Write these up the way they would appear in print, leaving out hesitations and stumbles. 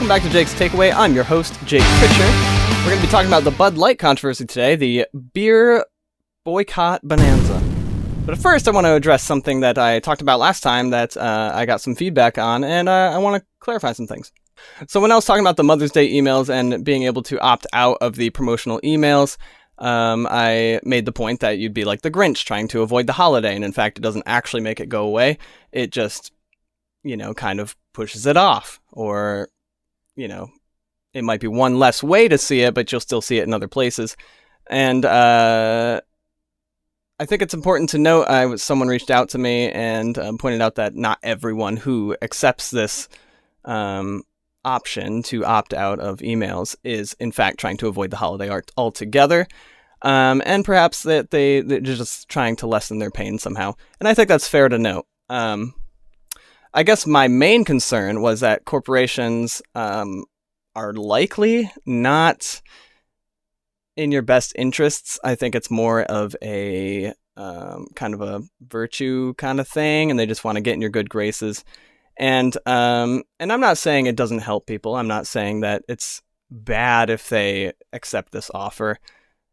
Welcome back to Jake's Takeaway. I'm your host, Jake Pritchard. We're going to be talking about the Bud Light controversy today, the beer boycott bonanza. But first, I want to address something that I talked about last time that I got some feedback on, and I want to clarify some things. So when I was talking about the Mother's Day emails and being able to opt out of the promotional emails, I made the point that you'd be like the Grinch trying to avoid the holiday, and in fact, it doesn't actually make it go away. It just, kind of pushes it off, or, it might be one less way to see it, but you'll still see it in other places. And I think it's important to note, someone reached out to me and pointed out that not everyone who accepts this option to opt out of emails is in fact trying to avoid the holiday altogether, and perhaps that they're just trying to lessen their pain somehow. And I think that's fair to note. I guess my main concern was that corporations are likely not in your best interests. I think it's more of a kind of a virtue kind of thing, and they just want to get in your good graces. And I'm not saying it doesn't help people. I'm not saying that it's bad if they accept this offer.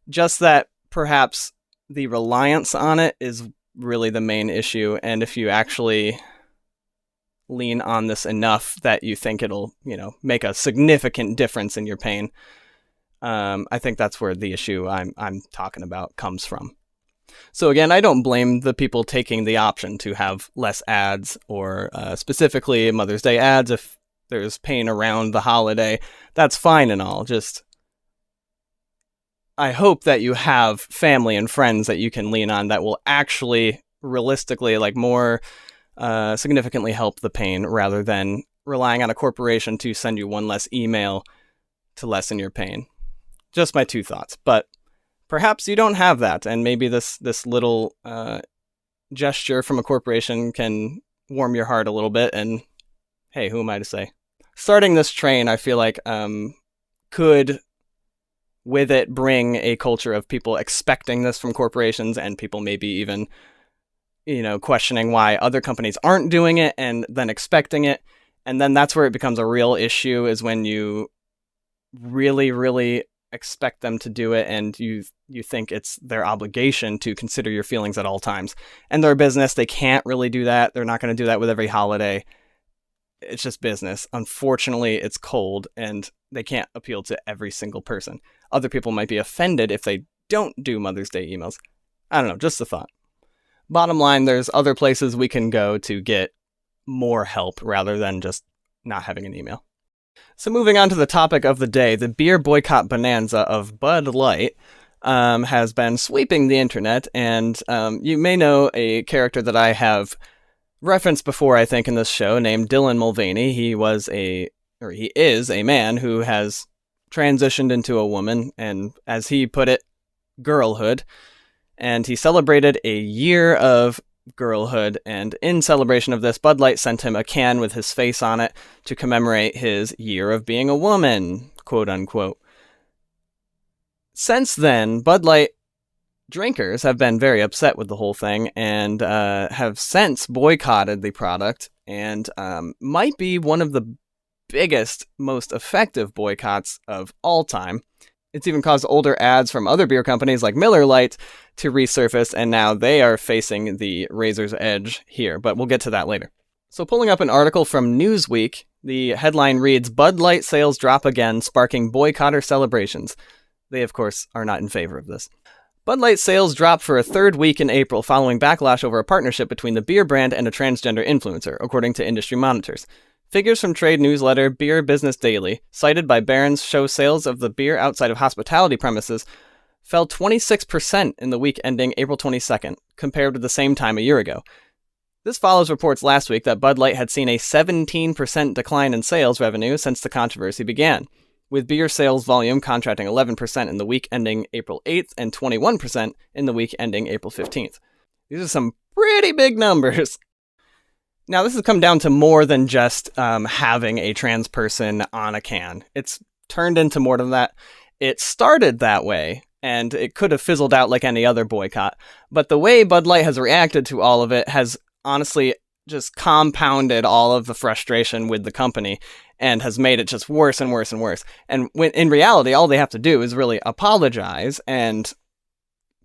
Just that perhaps the reliance on it is really the main issue. And if you actually lean on this enough that you think it'll, make a significant difference in your pain, I think that's where the issue I'm talking about comes from. So again, I don't blame the people taking the option to have less ads, or specifically Mother's Day ads. If there's pain around the holiday, that's fine and all. Just, I hope that you have family and friends that you can lean on that will actually realistically, more significantly help the pain, rather than relying on a corporation to send you one less email to lessen your pain. Just my two thoughts. But perhaps you don't have that, and maybe this little gesture from a corporation can warm your heart a little bit, and hey, who am I to say? Starting this train, I feel like, could, with it, bring a culture of people expecting this from corporations, and people maybe even, questioning why other companies aren't doing it, and then expecting it. And then that's where it becomes a real issue, is when you really, really expect them to do it, and you think it's their obligation to consider your feelings at all times. And they're a business, they can't really do that. They're not going to do that with every holiday. It's just business. Unfortunately, it's cold, and they can't appeal to every single person. Other people might be offended if they don't do Mother's Day emails. I don't know, just a thought. Bottom line, there's other places we can go to get more help rather than just not having an email. So moving on to the topic of the day, the beer boycott bonanza of Bud Light has been sweeping the internet, and you may know a character that I have referenced before, I think, in this show, named Dylan Mulvaney. He is a man who has transitioned into a woman, and as he put it, girlhood. And he celebrated a year of girlhood, and in celebration of this, Bud Light sent him a can with his face on it to commemorate his year of being a woman, quote unquote. Since then, Bud Light drinkers have been very upset with the whole thing, and have since boycotted the product, and might be one of the biggest, most effective boycotts of all time. It's even caused older ads from other beer companies like Miller Lite to resurface, and now they are facing the razor's edge here, but we'll get to that later. So pulling up an article from Newsweek, the headline reads, "Bud Light sales drop again, sparking boycotter celebrations." They, of course, are not in favor of this. Bud Light sales dropped for a third week in April following backlash over a partnership between the beer brand and a transgender influencer, according to industry monitors. Figures from trade newsletter Beer Business Daily, cited by Barron's, show sales of the beer outside of hospitality premises fell 26% in the week ending April 22nd, compared with the same time a year ago. This follows reports last week that Bud Light had seen a 17% decline in sales revenue since the controversy began, with beer sales volume contracting 11% in the week ending April 8th and 21% in the week ending April 15th. These are some pretty big numbers. Now, this has come down to more than just having a trans person on a can. It's turned into more than that. It started that way, and it could have fizzled out like any other boycott. But the way Bud Light has reacted to all of it has honestly just compounded all of the frustration with the company and has made it just worse and worse and worse. And when in reality, all they have to do is really apologize and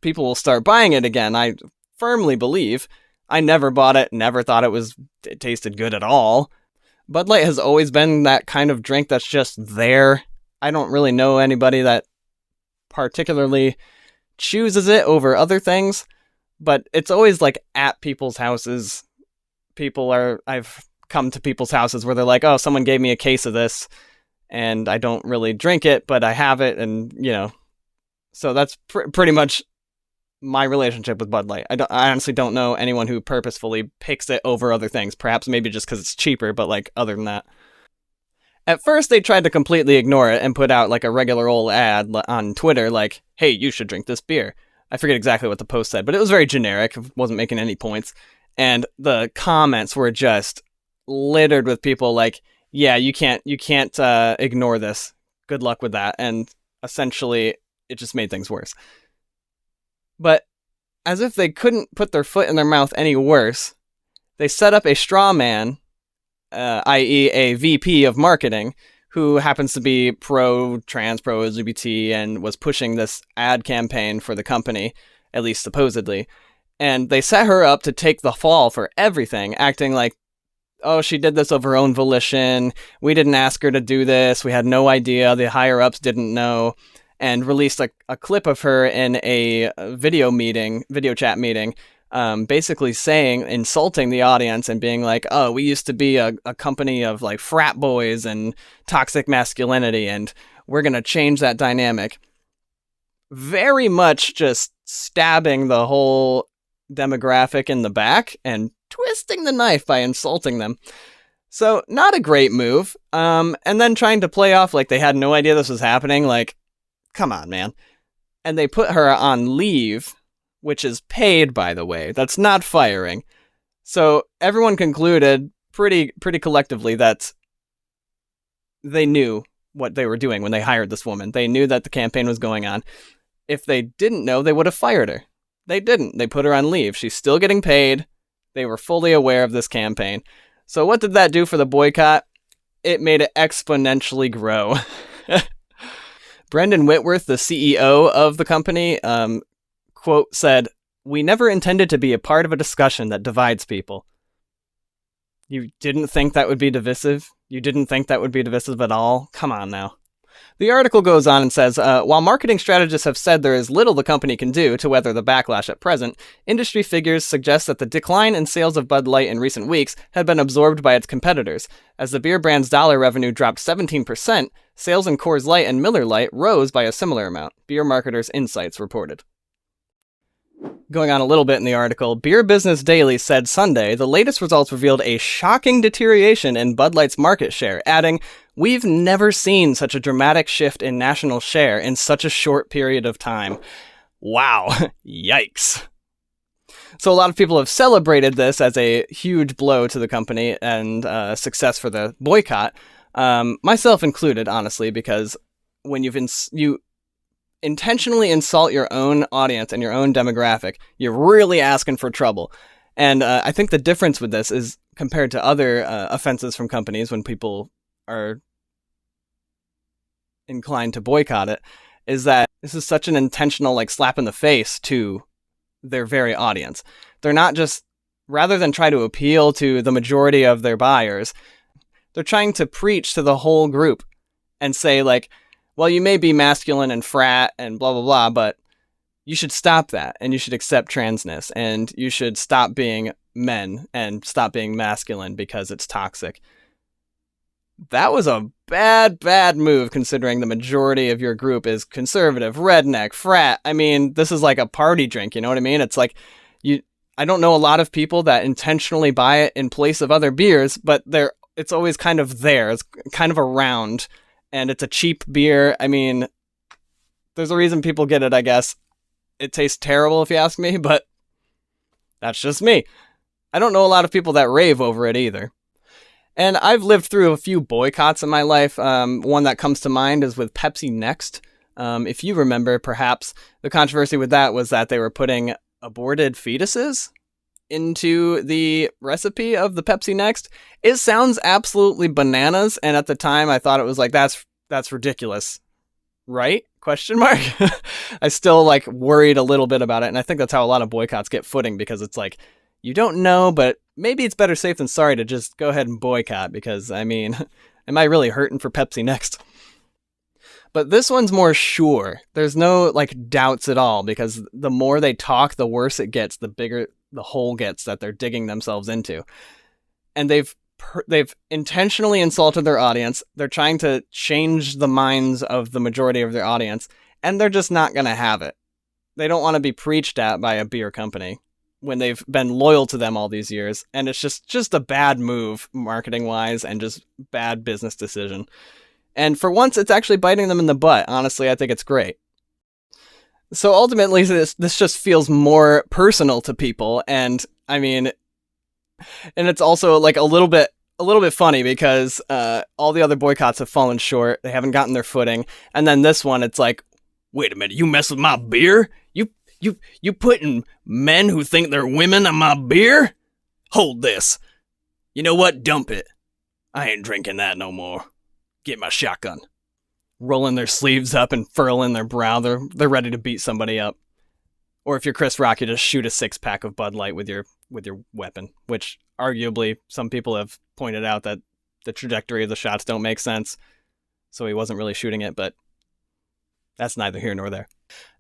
people will start buying it again. I firmly believe. I never bought it, never thought it tasted good at all. Bud Light has always been that kind of drink that's just there. I don't really know anybody that particularly chooses it over other things, but it's always like at people's houses. I've come to people's houses where they're like, oh, someone gave me a case of this and I don't really drink it, but I have it. And, so that's pretty much my relationship with Bud Light. I honestly don't know anyone who purposefully picks it over other things. Perhaps maybe just because it's cheaper, but like other than that. At first, they tried to completely ignore it and put out like a regular old ad on Twitter like, hey, you should drink this beer. I forget exactly what the post said, but it was very generic. It wasn't making any points. And the comments were just littered with people like, yeah, you can't ignore this. Good luck with that. And essentially, it just made things worse. But as if they couldn't put their foot in their mouth any worse, they set up a straw man, i.e. a VP of marketing, who happens to be pro-trans, pro-LGBT, and was pushing this ad campaign for the company, at least supposedly. And they set her up to take the fall for everything, acting like, oh, she did this of her own volition. We didn't ask her to do this. We had no idea. The higher-ups didn't know. And released a clip of her in a video chat meeting, basically insulting the audience and being like, oh, we used to be a company of like frat boys and toxic masculinity, and we're going to change that dynamic. Very much just stabbing the whole demographic in the back and twisting the knife by insulting them. So not a great move. And then trying to play off like they had no idea this was happening. Like, come on, man. And they put her on leave, which is paid, by the way. That's not firing. So everyone concluded pretty collectively that they knew what they were doing when they hired this woman. They knew that the campaign was going on. If they didn't know, they would have fired her. They didn't. They put her on leave. She's still getting paid. They were fully aware of this campaign. So what did that do for the boycott? It made it exponentially grow. Brendan Whitworth, the CEO of the company, quote, said, "We never intended to be a part of a discussion that divides people." You didn't think that would be divisive? You didn't think that would be divisive at all? Come on now. The article goes on and says, while marketing strategists have said there is little the company can do to weather the backlash at present, industry figures suggest that the decline in sales of Bud Light in recent weeks had been absorbed by its competitors. As the beer brand's dollar revenue dropped 17%, sales in Coors Light and Miller Lite rose by a similar amount, Beer Marketers Insights reported. Going on a little bit in the article, Beer Business Daily said Sunday the latest results revealed a shocking deterioration in Bud Light's market share, adding, "We've never seen such a dramatic shift in national share in such a short period of time." Wow. Yikes. So a lot of people have celebrated this as a huge blow to the company and success for the boycott, myself included, honestly, because when you intentionally insult your own audience and your own demographic, you're really asking for trouble. And I think the difference with this is compared to other offenses from companies when people are inclined to boycott it, is that this is such an intentional like slap in the face to their very audience. They're not just, rather than try to appeal to the majority of their buyers, they're trying to preach to the whole group and say like, well, you may be masculine and frat and blah, blah, blah, but you should stop that and you should accept transness and you should stop being men and stop being masculine because it's toxic. That was a bad move considering the majority of your group is conservative, redneck, frat. I mean, this is like a party drink, you know what I mean? It's like, I don't know a lot of people that intentionally buy it in place of other beers, but it's always kind of there. It's kind of around. And it's a cheap beer. I mean, there's a reason people get it, I guess. It tastes terrible if you ask me, but that's just me. I don't know a lot of people that rave over it either. And I've lived through a few boycotts in my life. One that comes to mind is with Pepsi Next. If you remember, perhaps, the controversy with that was that they were putting aborted fetuses into the recipe of the Pepsi Next, it sounds absolutely bananas. And at the time, I thought it was like, that's ridiculous, right? Question mark. I still like worried a little bit about it, and I think that's how a lot of boycotts get footing, because it's like, you don't know, but maybe it's better safe than sorry to just go ahead and boycott, because I mean, am I really hurting for Pepsi Next? But this one's more sure. There's no like doubts at all, because the more they talk, the worse it gets, the bigger the hole gets that they're digging themselves into. And they've intentionally insulted their audience. They're trying to change the minds of the majority of their audience, and they're just not going to have it. They don't want to be preached at by a beer company when they've been loyal to them all these years, and it's just a bad move marketing-wise and just bad business decision. And for once, it's actually biting them in the butt. Honestly, I think it's great. So ultimately, this just feels more personal to people, and I mean, and it's also like a little bit funny, because all the other boycotts have fallen short. They haven't gotten their footing, and then this one, it's like, wait a minute, you mess with my beer? You putting men who think they're women on my beer? Hold this. You know what? Dump it. I ain't drinking that no more. Get my shotgun. Rolling their sleeves up and furling their brow. They're ready to beat somebody up. Or if you're Chris Rock, you just shoot a 6-pack of Bud Light with your weapon, which arguably some people have pointed out that the trajectory of the shots don't make sense. So he wasn't really shooting it, but that's neither here nor there.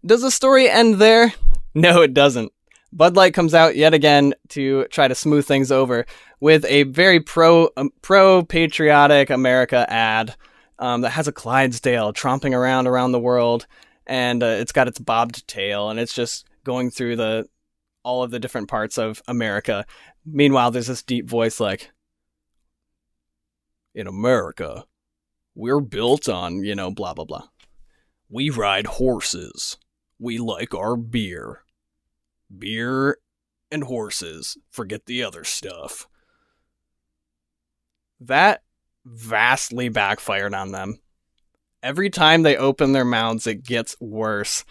Does the story end there? No, it doesn't. Bud Light comes out yet again to try to smooth things over with a very pro-patriotic America ad that has a Clydesdale tromping around the world, and it's got its bobbed tail, and it's just going through all of the different parts of America. Meanwhile, there's this deep voice like, in America, we're built on, blah, blah, blah. We ride horses. We like our beer. Beer and horses. Forget the other stuff. That vastly backfired on them. Every time they open their mouths, it gets worse.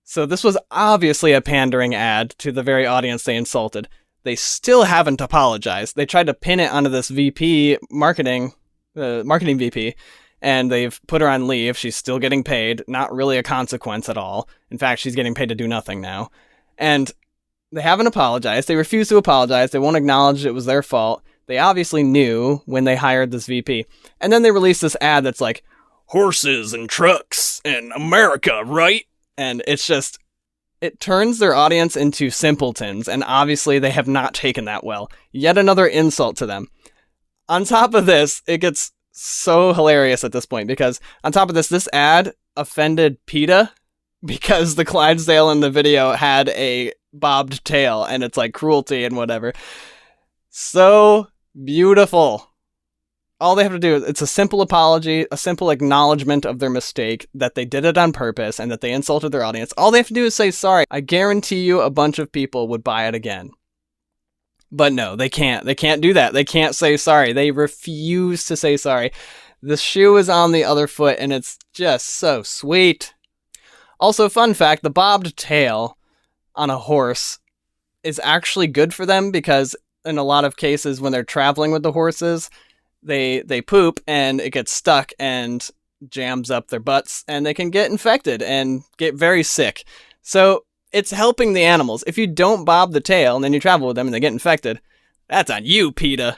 So this was obviously a pandering ad to the very audience they insulted. They still haven't apologized. They tried to pin it onto this VP marketing VP, and they've put her on leave. She's still getting paid. Not really a consequence at all. In fact, she's getting paid to do nothing now. And they haven't apologized. They refuse to apologize. They won't acknowledge it was their fault. They obviously knew when they hired this VP. And then they released this ad that's like, horses and trucks and America, right? And it's just, it turns their audience into simpletons. And obviously they have not taken that well. Yet another insult to them. On top of this, it gets so hilarious at this point, because on top of this ad offended PETA, because the Clydesdale in the video had a bobbed tail, and it's like cruelty and whatever. So beautiful. All they have to do is, it's a simple apology, a simple acknowledgement of their mistake, that they did it on purpose and that they insulted their audience. All they have to do is say sorry. I guarantee you a bunch of people would buy it again. But no, they can't. They can't do that. They can't say sorry. They refuse to say sorry. The shoe is on the other foot, and it's just so sweet. Also, fun fact, the bobbed tail on a horse is actually good for them, because in a lot of cases when they're traveling with the horses, they poop and it gets stuck and jams up their butts, and they can get infected and get very sick. So it's helping the animals. If you don't bob the tail and then you travel with them and they get infected, that's on you, PETA.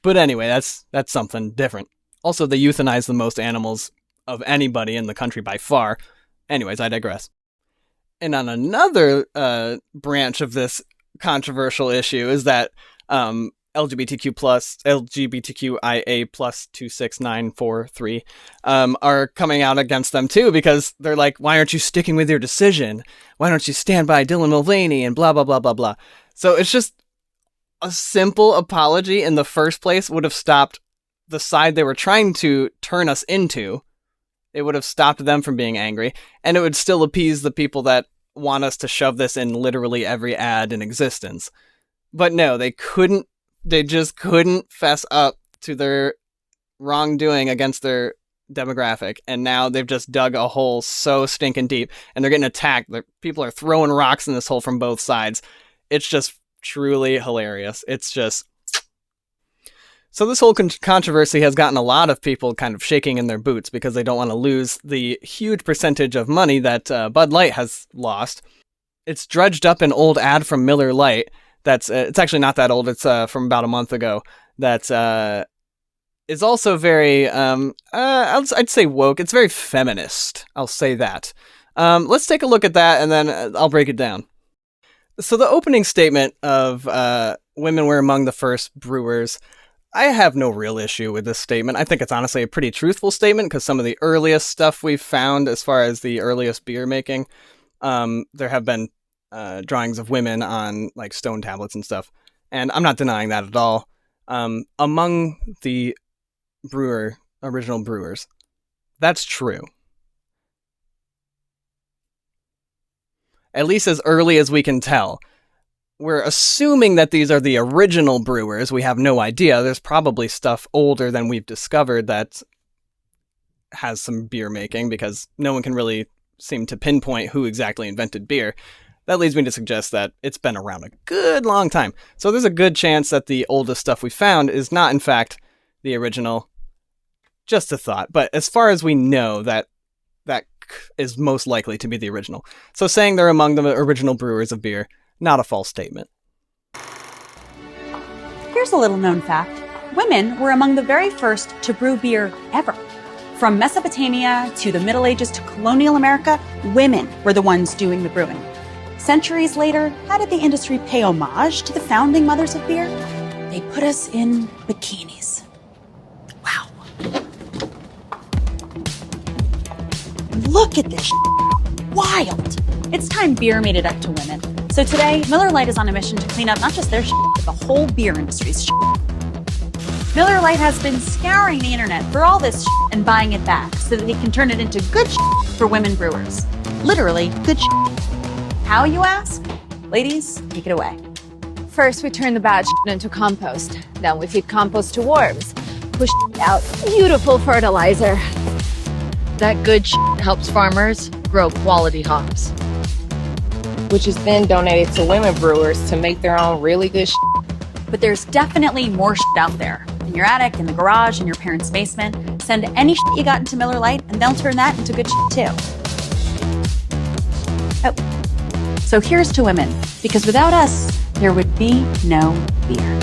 But anyway, that's something different. Also, they euthanize the most animals of anybody in the country by far. Anyways, I digress. And on another branch of this controversial issue is that LGBTQIA plus 26943 are coming out against them too, because they're like, why aren't you sticking with your decision? Why don't you stand by Dylan Mulvaney and blah, blah, blah, blah, blah. So it's just a simple apology in the first place would have stopped the side they were trying to turn us into. It would have stopped them from being angry, and it would still appease the people that want us to shove this in literally every ad in existence. But no, they just couldn't fess up to their wrongdoing against their demographic, and now they've just dug a hole so stinking deep, and they're getting attacked. People are throwing rocks in this hole from both sides. It's just truly hilarious. It's just... So this whole controversy has gotten a lot of people kind of shaking in their boots because they don't want to lose the huge percentage of money that Bud Light has lost. It's dredged up an old ad from Miller Lite that's it's actually not that old. It's from about a month ago. That is also very I'd say woke. It's very feminist. I'll say that. Let's take a look at that, and then I'll break it down. So the opening statement of women were among the first brewers. I have no real issue with this statement. I think it's honestly a pretty truthful statement because some of the earliest stuff we've found as far as the earliest beer making, there have been drawings of women on like stone tablets and stuff. And I'm not denying that at all. Among the original brewers, that's true. At least as early as we can tell. We're assuming that these are the original brewers. We have no idea. There's probably stuff older than we've discovered that has some beer making because no one can really seem to pinpoint who exactly invented beer. That leads me to suggest that it's been around a good long time. So there's a good chance that the oldest stuff we found is not, in fact, the original. Just a thought. But as far as we know, that is most likely to be the original. So saying they're among the original brewers of beer, not a false statement. Here's a little known fact. Women were among the very first to brew beer ever. From Mesopotamia to the Middle Ages to colonial America, women were the ones doing the brewing. Centuries later, how did the industry pay homage to the founding mothers of beer? They put us in bikinis. Wow. Look at this wild. It's time beer made it up to women. So today, Miller Lite is on a mission to clean up not just their but the whole beer industry's Miller Lite has been scouring the internet for all this and buying it back so that they can turn it into good for women brewers. Literally, good How, you ask? Ladies, take it away. First, we turn the bad into compost. Then we feed compost to worms. Push out beautiful fertilizer. That good helps farmers grow quality hops, which is then donated to women brewers to make their own really good But there's definitely more out there. In your attic, in the garage, in your parents' basement. Send any you got into Miller Lite, and they'll turn that into good too. Oh. So here's to women, because without us, there would be no beer.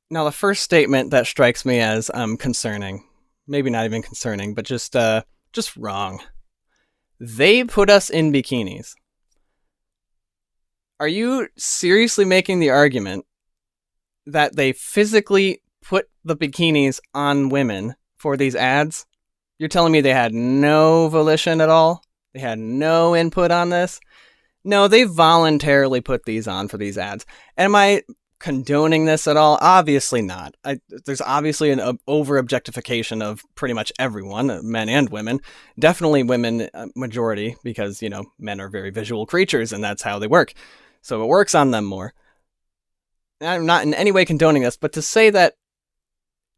Now, the first statement that strikes me as concerning, maybe not even concerning, but just wrong. They put us in bikinis. Are you seriously making the argument that they physically put the bikinis on women for these ads? You're telling me they had no volition at all? They had no input on this? No, they voluntarily put these on for these ads. Am I condoning this at all? Obviously not. There's obviously an over-objectification of pretty much everyone, men and women. Definitely women, majority, because, men are very visual creatures and that's how they work. So it works on them more. I'm not in any way condoning this, but to say that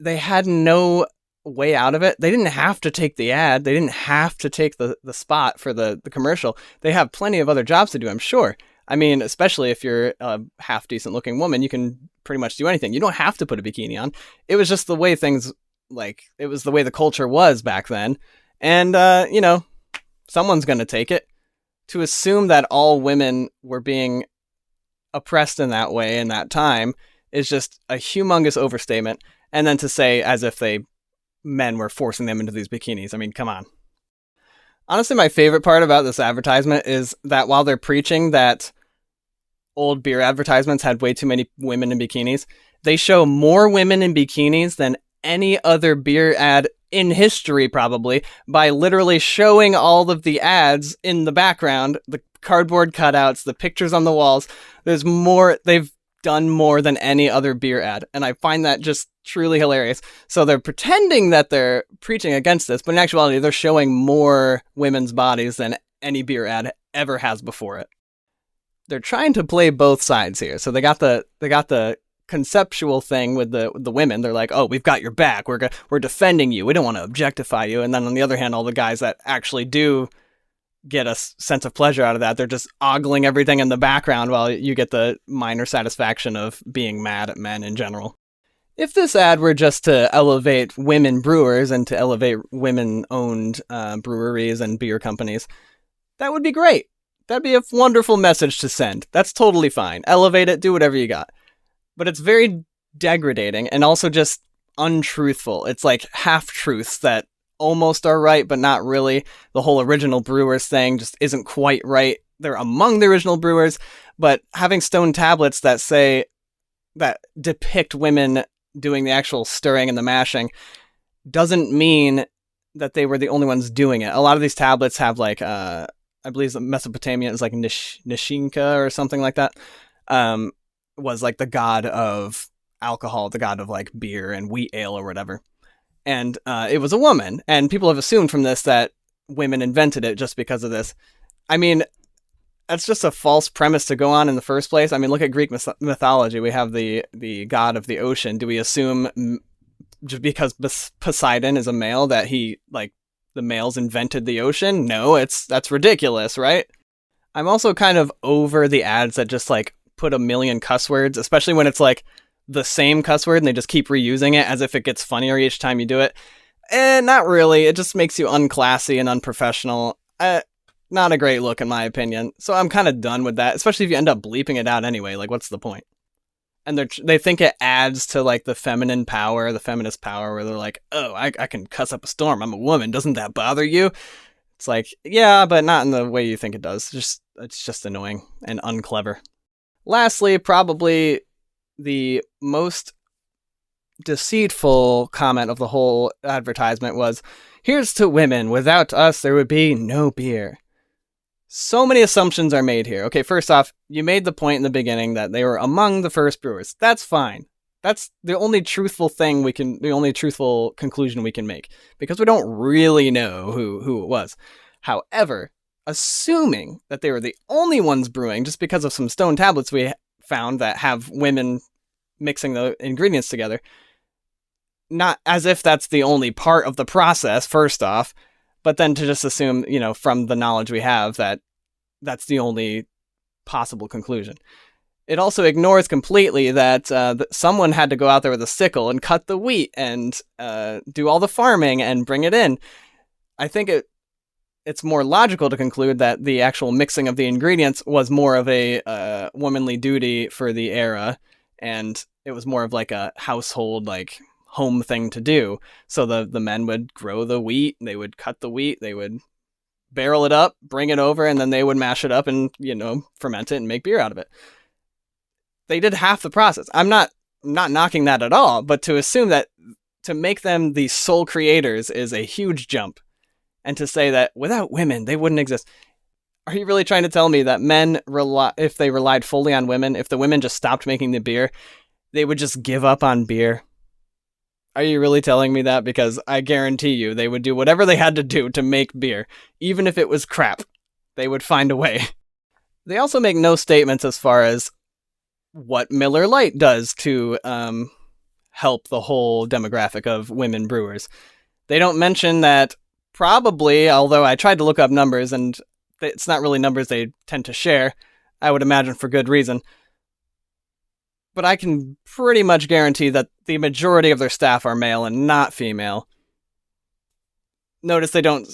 they had no way out of it, they didn't have to take the ad, they didn't have to take the spot for the commercial. They have plenty of other jobs to do, I'm sure. I mean, especially if you're a half decent looking woman, you can pretty much do anything. You don't have to put a bikini on. It was just the way things, it was the way the culture was back then. And, someone's going to take it. To assume that all women were being oppressed in that way in that time is just a humongous overstatement. And then to say as if men were forcing them into these bikinis. I mean, come on. Honestly, my favorite part about this advertisement is that while they're preaching that old beer advertisements had way too many women in bikinis, they show more women in bikinis than any other beer ad in history, probably, by literally showing all of the ads in the background, the cardboard cutouts, the pictures on the walls. There's more. They've done more than any other beer ad, and I find that just truly hilarious. So they're pretending that they're preaching against this, but in actuality, they're showing more women's bodies than any beer ad ever has before it. they're trying to play both sides here. So they got the conceptual thing with the women. They're like, oh, we've got your back. We're defending you. We don't want to objectify you. And then on the other hand, all the guys that actually do get a sense of pleasure out of that, they're just ogling everything in the background while you get the minor satisfaction of being mad at men in general. If this ad were just to elevate women brewers and to elevate women-owned breweries and beer companies, that would be great. That'd be a wonderful message to send. That's totally fine. Elevate it, do whatever you got. But it's very degrading and also just untruthful. It's like half-truths that almost are right, but not really. The whole original brewers thing just isn't quite right. They're among the original brewers, but having stone tablets that depict women doing the actual stirring and the mashing doesn't mean that they were the only ones doing it. A lot of these tablets have like, I believe Mesopotamia is like Nishinka or something like that, was like the god of alcohol, the god of like beer and wheat ale or whatever. And it was a woman. And people have assumed from this that women invented it just because of this. I mean, that's just a false premise to go on in the first place. I mean, look at Greek mythology. We have the god of the ocean. Do we assume just because Poseidon is a male that he, like, the males invented the ocean? No, that's ridiculous, right? I'm also kind of over the ads that just like put a million cuss words, especially when it's like the same cuss word and they just keep reusing it as if it gets funnier each time you do it. Not really. It just makes you unclassy and unprofessional. Not a great look in my opinion. So I'm kind of done with that, especially if you end up bleeping it out anyway. Like, what's the point? And they think it adds to like the feminine power, the feminist power, where they're like, oh, I can cuss up a storm. I'm a woman. Doesn't that bother you? It's like, yeah, but not in the way you think it does. It's just annoying and unclever. Lastly, probably the most deceitful comment of the whole advertisement was, here's to women. Without us, there would be no beer. So many assumptions are made here. Okay, first off, you made the point in the beginning that they were among the first brewers. That's fine. That's the only truthful conclusion we can make, because we don't really know who it was. However, assuming that they were the only ones brewing just because of some stone tablets we found that have women mixing the ingredients together, not as if that's the only part of the process, first off, but then to just assume, from the knowledge we have, that that's the only possible conclusion. It also ignores completely that someone had to go out there with a sickle and cut the wheat and do all the farming and bring it in. I think it's more logical to conclude that the actual mixing of the ingredients was more of a womanly duty for the era, and it was more of like a household, like, home thing to do. So the men would grow the wheat, they would cut the wheat, they would barrel it up, bring it over, and then they would mash it up and, ferment it and make beer out of it. They did half the process. I'm not knocking that at all, but to assume that to make them the sole creators is a huge jump. And to say that without women, they wouldn't exist. Are you really trying to tell me that men, if they relied fully on women, if the women just stopped making the beer, they would just give up on beer? Are you really telling me that? Because I guarantee you they would do whatever they had to do to make beer. Even if it was crap, they would find a way. They also make no statements as far as what Miller Lite does to help the whole demographic of women brewers. They don't mention that probably, although I tried to look up numbers and it's not really numbers they tend to share, I would imagine for good reason. But I can pretty much guarantee that the majority of their staff are male and not female. Notice they don't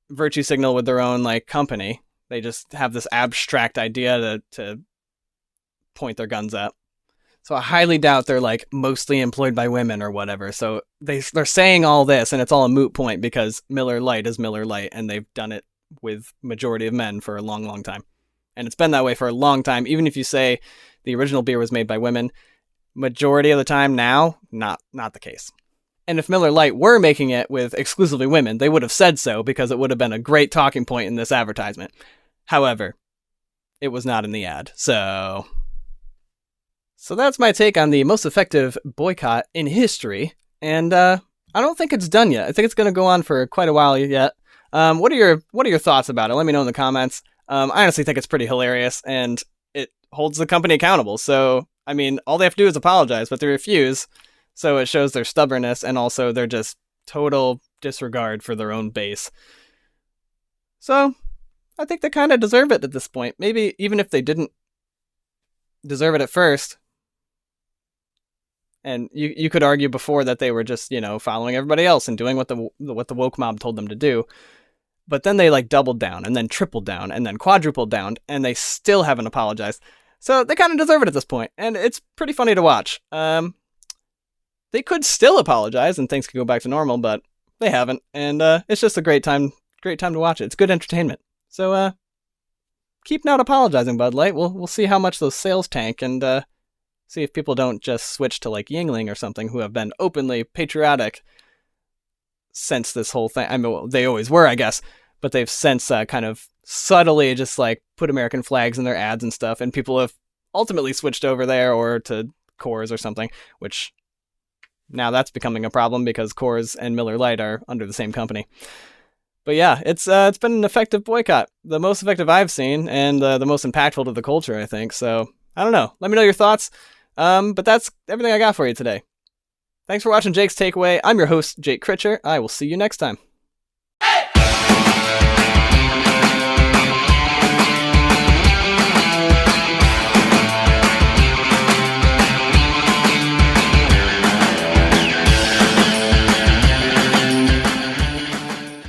virtue signal with their own company. They just have this abstract idea to point their guns at. So I highly doubt they're mostly employed by women or whatever. So they're saying all this and it's all a moot point because Miller Lite is Miller Lite and they've done it with majority of men for a long, long time. And it's been that way for a long time. Even if you say the original beer was made by women, majority of the time now, not the case. And if Miller Lite were making it with exclusively women, they would have said so because it would have been a great talking point in this advertisement. However, it was not in the ad. So that's my take on the most effective boycott in history. And I don't think it's done yet. I think it's going to go on for quite a while yet. What are your thoughts about it? Let me know in the comments. I honestly think it's pretty hilarious, and it holds the company accountable. So, I mean, all they have to do is apologize, but they refuse. So it shows their stubbornness and also their just total disregard for their own base. So I think they kind of deserve it at this point. Maybe even if they didn't deserve it at first. And you could argue before that they were just, following everybody else and doing what the woke mob told them to do. But then they like doubled down and then tripled down and then quadrupled down and they still haven't apologized. So they kind of deserve it at this point. And it's pretty funny to watch. They could still apologize and things could go back to normal, but they haven't. And it's just a great time to watch it. It's good entertainment. So keep not apologizing, Bud Light. We'll see how much those sales tank and see if people don't just switch to like Yingling or something, who have been openly patriotic since this whole thing. I mean, well, they always were, I guess, but they've since kind of subtly just like put American flags in their ads and stuff, and people have ultimately switched over there or to Coors or something, which now that's becoming a problem because Coors and Miller Lite are under the same company. But yeah, it's been an effective boycott, the most effective I've seen, and the most impactful to the culture, I think. So I don't know. Let me know your thoughts. But that's everything I got for you today. Thanks for watching Jake's Takeaway. I'm your host, Jake Critcher. I will see you next time.